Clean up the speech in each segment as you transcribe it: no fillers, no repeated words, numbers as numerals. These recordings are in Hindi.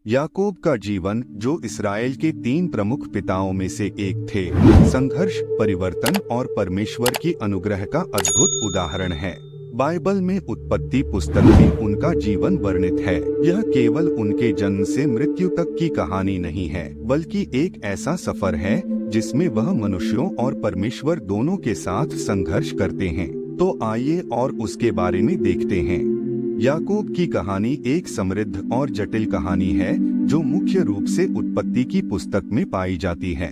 याकूब का जीवन, जो इसराइल के 3 प्रमुख पिताओं में से एक थे, संघर्ष, परिवर्तन और परमेश्वर की अनुग्रह का अद्भुत उदाहरण है। बाइबल में उत्पत्ति पुस्तक में उनका जीवन वर्णित है। यह केवल उनके जन्म से मृत्यु तक की कहानी नहीं है, बल्कि एक ऐसा सफर है जिसमें वह मनुष्यों और परमेश्वर दोनों के साथ संघर्ष करते हैं। तो आइए और उसके बारे में देखते हैं। याकूब की कहानी एक समृद्ध और जटिल कहानी है जो मुख्य रूप से उत्पत्ति की पुस्तक में पाई जाती है।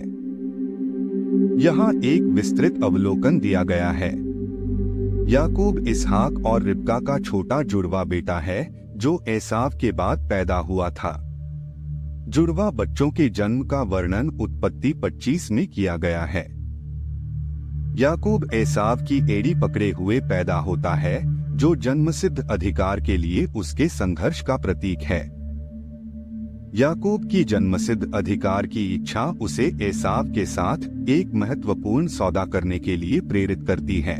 यहाँ एक विस्तृत अवलोकन दिया गया है। याकूब इसहाक और रिबका का छोटा जुड़वा बेटा है जो एसाव के बाद पैदा हुआ था। जुड़वा बच्चों के जन्म का वर्णन उत्पत्ति 25 में किया गया है। याकूब एसाव की एड़ी पकड़े हुए पैदा होता है, जो जन्मसिद्ध अधिकार के लिए उसके संघर्ष का प्रतीक है। याकूब की जन्मसिद्ध अधिकार की इच्छा उसे एसाव के साथ एक महत्वपूर्ण सौदा करने के लिए प्रेरित करती है।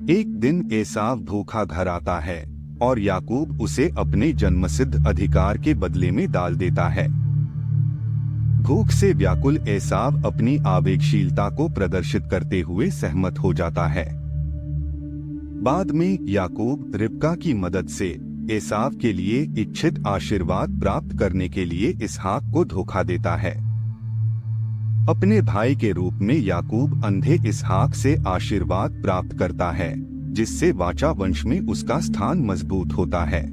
एक दिन एसाव भूखा घर आता है और याकूब उसे अपने जन्मसिद्ध अधिकार के बदले में डाल देता है। भूख से व्याकुल एसाव अपनी आवेगशीलता को प्रदर्शित करते हुए सहमत हो जाता है। बाद में याकूब रिबका की मदद से एसाव के लिए इच्छित आशीर्वाद प्राप्त करने के लिए इसहाक को धोखा देता है। अपने भाई के रूप में याकूब अंधे इसहाक से आशीर्वाद प्राप्त करता है, जिससे वाचा वंश में उसका स्थान मजबूत होता है।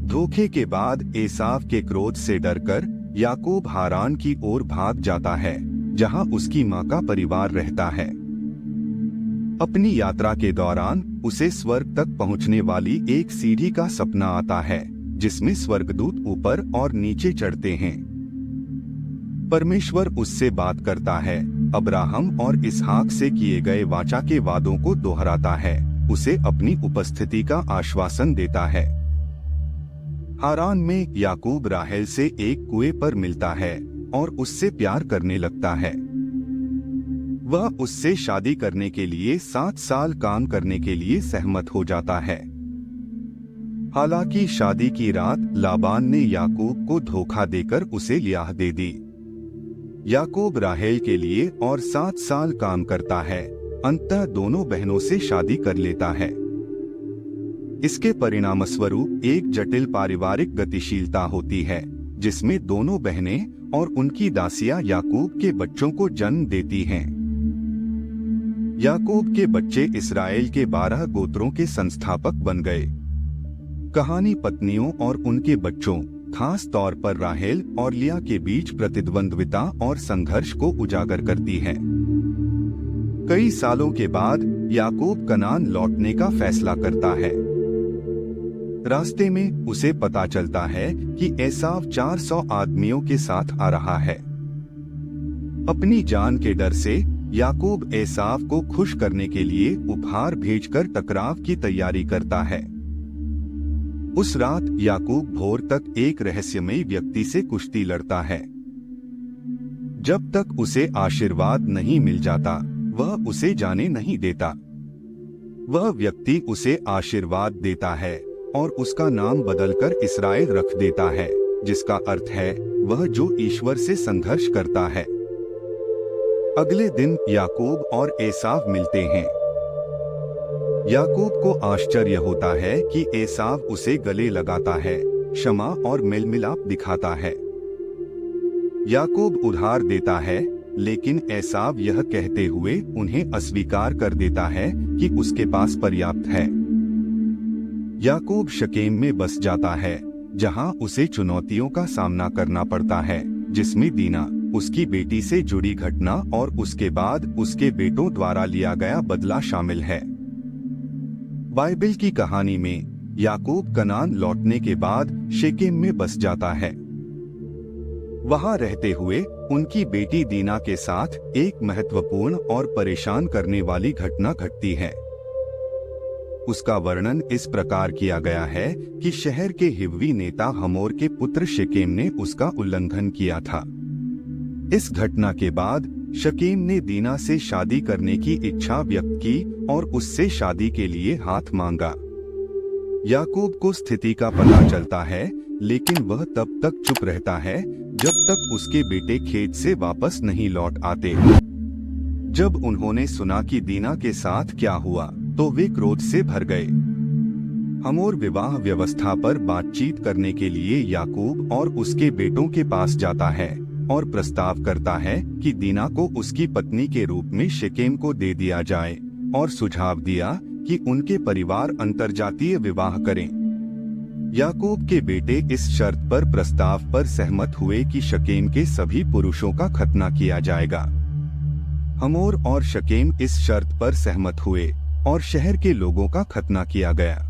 धोखे के बाद एसाव के क्रोध से डरकर याकूब हारान की ओर भाग जाता है, जहां उसकी मां का परिवार रहता है। अपनी यात्रा के दौरान उसे स्वर्ग तक पहुंचने वाली एक सीढ़ी का सपना आता है, जिसमें स्वर्गदूत ऊपर और नीचे चढ़ते हैं। परमेश्वर उससे बात करता है, अब्राहम और इसहाक से किए गए वाचा के वादों को दोहराता है, उसे अपनी उपस्थिति का आश्वासन देता है। हारान में याकूब राहेल से एक कुएं पर मिलता है और उससे प्यार करने लगता है। वह उससे शादी करने के लिए 7 साल काम करने के लिए सहमत हो जाता है। हालांकि शादी की रात लाबान ने याकूब को धोखा देकर उसे ब्याह दे दी। याकूब राहेल के लिए और 7 साल काम करता है, अंततः दोनों बहनों से शादी कर लेता है। इसके परिणामस्वरूप एक जटिल पारिवारिक गतिशीलता होती है, जिसमें दोनों बहनें और उनकी दासियां याकूब के बच्चों को जन्म देती हैं। याकूब के बच्चे इसराइल के 12 गोत्रों के संस्थापक बन गए। कहानी पत्नियों और उनके बच्चों, खास तौर पर राहेल और लिया के बीच प्रतिद्वंद्विता और संघर्ष को उजागर करती है। कई सालों के बाद याकूब कनान लौटने का फैसला करता है। रास्ते में उसे पता चलता है कि एसाव 400 आदमियों के साथ आ रहा है। अपनी जान के डर से याकूब एसाव को खुश करने के लिए उपहार भेजकर टकराव की तैयारी करता है। उस रात याकूब भोर तक एक रहस्यमयी व्यक्ति से कुश्ती लड़ता है। जब तक उसे आशीर्वाद नहीं मिल जाता, वह उसे जाने नहीं देता। वह व्यक्ति उसे आशीर्वाद देता है और उसका नाम बदलकर इस्राएल रख देता है, जिसका अर्थ है वह जो ईश्वर से संघर्ष करता है। अगले दिन याकूब और एसाव मिलते हैं। याकूब को आश्चर्य होता है कि एसाव उसे गले लगाता है, क्षमा और मेलमिलाप दिखाता है। याकूब उधार देता है, लेकिन एसाव यह कहते हुए उन्हें अस्वीकार कर देता है कि उसके पास पर्याप्त है। याकूब शकेम में बस जाता है, जहां उसे चुनौतियों का सामना करना पड़ता है, जिसमें दीना, उसकी बेटी से जुड़ी घटना और उसके बाद उसके बेटों द्वारा लिया गया बदला शामिल है। बाइबल की कहानी में याकूब कनान लौटने के बाद शेकेम में बस जाता है। वहां रहते हुए उनकी बेटी दीना के साथ एक महत्वपूर्ण और परेशान करने वाली घटना घटती है। उसका वर्णन इस प्रकार किया गया है कि शहर के हिव्वी नेता हमोर के पुत्र शेकेम ने उसका उल्लंघन किया था। इस घटना के बाद शकीम ने दीना से शादी करने की इच्छा व्यक्त की और उससे शादी के लिए हाथ मांगा। याकूब को स्थिति का पता चलता है लेकिन वह तब तक चुप रहता है जब तक उसके बेटे खेत से वापस नहीं लौट आते। जब उन्होंने सुना कि दीना के साथ क्या हुआ तो वे क्रोध से भर गए। हमोर विवाह व्यवस्था पर बातचीत करने के लिए याकूब और उसके बेटों के पास जाता है और प्रस्ताव करता है कि दीना को उसकी पत्नी के रूप में शेकेम को दे दिया जाए, और सुझाव दिया कि उनके परिवार अंतरजातीय विवाह करें। याकूब के बेटे इस शर्त पर प्रस्ताव पर सहमत हुए कि शकेम के सभी पुरुषों का खतना किया जाएगा। हमोर और शकेम इस शर्त पर सहमत हुए और शहर के लोगों का खतना किया गया।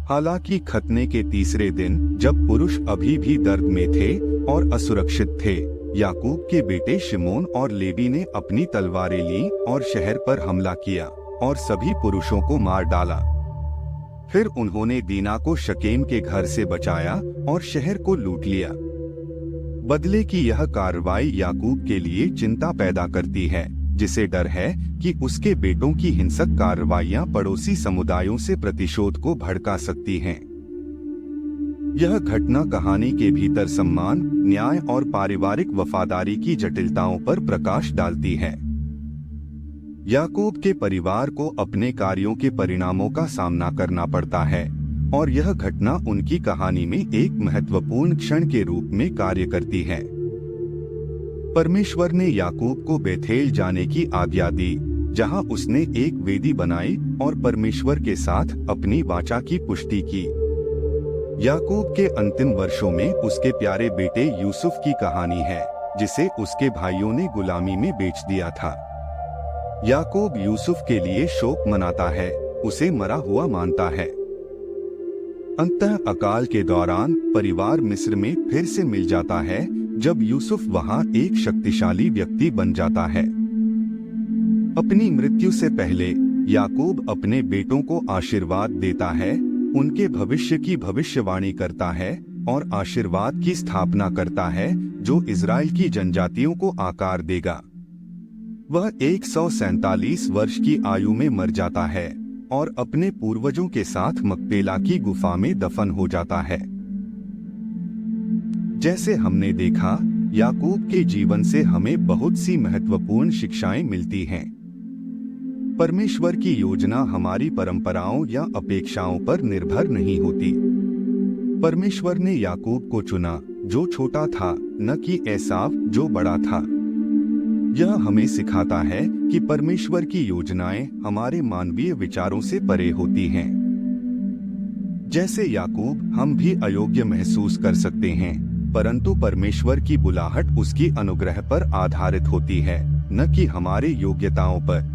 हालांकि खतने के तीसरे दिन, जब पुरुष अभी भी दर्द में थे और असुरक्षित थे, याकूब के बेटे शिमोन और लेवी ने अपनी तलवारें ली और शहर पर हमला किया और सभी पुरुषों को मार डाला। फिर उन्होंने दीना को शकेम के घर से बचाया और शहर को लूट लिया। बदले की यह कार्रवाई याकूब के लिए चिंता पैदा करती है, जिसे डर है कि उसके बेटों की हिंसक कार्रवाइयां पड़ोसी समुदायों से प्रतिशोध को भड़का सकती हैं। यह घटना कहानी के भीतर सम्मान, न्याय और पारिवारिक वफादारी की जटिलताओं पर प्रकाश डालती है। याकूब के परिवार को अपने कार्यों के परिणामों का सामना करना पड़ता है, और यह घटना उनकी कहानी में एक महत्वपूर्ण क्षण के रूप में कार्य करती है। परमेश्वर ने याकूब को बेथेल जाने की आज्ञा दी, जहां उसने एक वेदी बनाई और परमेश्वर के साथ अपनी वाचा की पुष्टि की। याकूब के अंतिम वर्षों में उसके प्यारे बेटे यूसुफ की कहानी है, जिसे उसके भाइयों ने गुलामी में बेच दिया था। याकूब यूसुफ के लिए शोक मनाता है, उसे मरा हुआ मानता है। अंततः अकाल के दौरान परिवार मिस्र में फिर से मिल जाता है, जब यूसुफ वहां एक शक्तिशाली व्यक्ति बन जाता है। अपनी मृत्यु से पहले याकूब अपने बेटों को आशीर्वाद देता है, उनके भविष्य की भविष्यवाणी करता है और आशीर्वाद की स्थापना करता है जो इजराइल की जनजातियों को आकार देगा। वह 147 वर्ष की आयु में मर जाता है और अपने पूर्वजों के साथ मकपेला की गुफा में दफन हो जाता है। जैसे हमने देखा, याकूब के जीवन से हमें बहुत सी महत्वपूर्ण शिक्षाएं मिलती हैं। परमेश्वर की योजना हमारी परंपराओं या अपेक्षाओं पर निर्भर नहीं होती। परमेश्वर ने याकूब को चुना, जो छोटा था, न कि एसाव, जो बड़ा था। यह हमें सिखाता है कि परमेश्वर की योजनाएं हमारे मानवीय विचारों से परे होती हैं। जैसे याकूब, हम भी अयोग्य महसूस कर सकते हैं, परंतु परमेश्वर की बुलाहट उसकी अनुग्रह पर आधारित होती है, न कि हमारे योग्यताओं पर।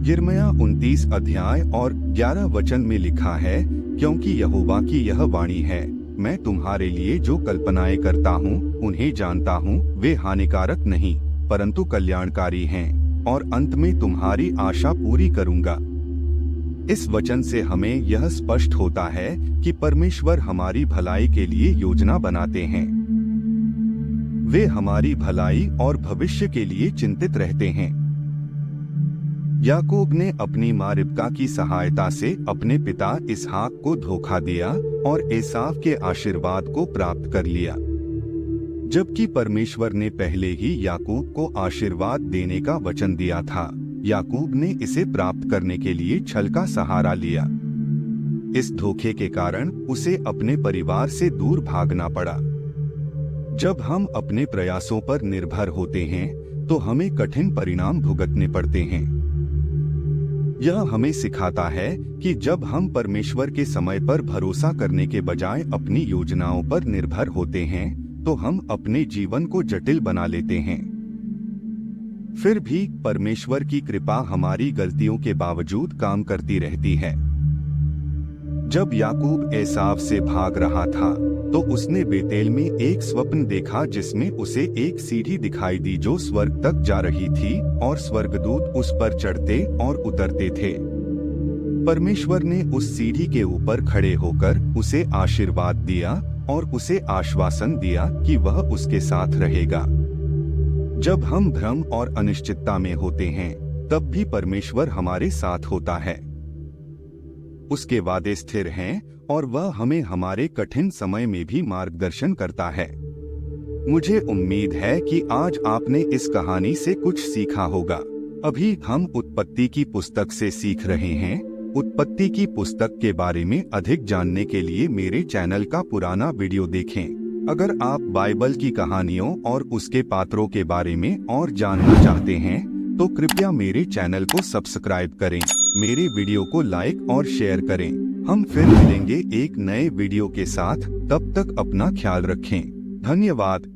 यिर्मयाह 29 अध्याय और 11 वचन में लिखा है, क्योंकि यहोवा की यह वाणी है, मैं तुम्हारे लिए जो कल्पनाएं करता हूँ उन्हें जानता हूँ, वे हानिकारक नहीं परंतु कल्याणकारी हैं, और अंत में तुम्हारी आशा पूरी करूंगा। इस वचन से हमें यह स्पष्ट होता है कि परमेश्वर हमारी भलाई के लिए योजना बनाते हैं। वे हमारी भलाई और भविष्य के लिए चिंतित रहते हैं। याकूब ने अपनी माँ रिबका की सहायता से अपने पिता इसहाक को धोखा दिया और एसाव के आशीर्वाद को प्राप्त कर लिया, जबकि परमेश्वर ने पहले ही याकूब को आशीर्वाद देने का वचन दिया था। याकूब ने इसे प्राप्त करने के लिए छल का सहारा लिया। इस धोखे के कारण उसे अपने परिवार से दूर भागना पड़ा। जब हम अपने प्रयासों पर निर्भर होते हैं तो हमें कठिन परिणाम भुगतने पड़ते हैं। यह हमें सिखाता है कि जब हम परमेश्वर के समय पर भरोसा करने के बजाय अपनी योजनाओं पर निर्भर होते हैं तो हम अपने जीवन को जटिल बना लेते हैं। फिर भी परमेश्वर की कृपा हमारी गलतियों के बावजूद काम करती रहती है। जब याकूब एसाव से भाग रहा था तो उसने बेतेल में एक स्वप्न देखा, जिसमें उसे एक सीढ़ी दिखाई दी जो स्वर्ग तक जा रही थी और स्वर्गदूत उस पर चढ़ते और उतरते थे। परमेश्वर ने उस सीढ़ी के ऊपर खड़े होकर उसे आशीर्वाद दिया और उसे आश्वासन दिया कि वह उसके साथ रहेगा। जब हम भ्रम और अनिश्चितता में होते हैं, तब भी परमेश्वर हमारे साथ होता है। उसके वादे स्थिर हैं और वह हमें हमारे कठिन समय में भी मार्गदर्शन करता है। मुझे उम्मीद है कि आज आपने इस कहानी से कुछ सीखा होगा। अभी हम उत्पत्ति की पुस्तक से सीख रहे हैं। उत्पत्ति की पुस्तक के बारे में अधिक जानने के लिए मेरे चैनल का पुराना वीडियो देखें। अगर आप बाइबल की कहानियों और उसके पात्रों के बारे में और जानना चाहते हैं तो कृपया मेरे चैनल को सब्सक्राइब करें, मेरे वीडियो को लाइक और शेयर करें। हम फिर मिलेंगे एक नए वीडियो के साथ। तब तक अपना ख्याल रखें। धन्यवाद।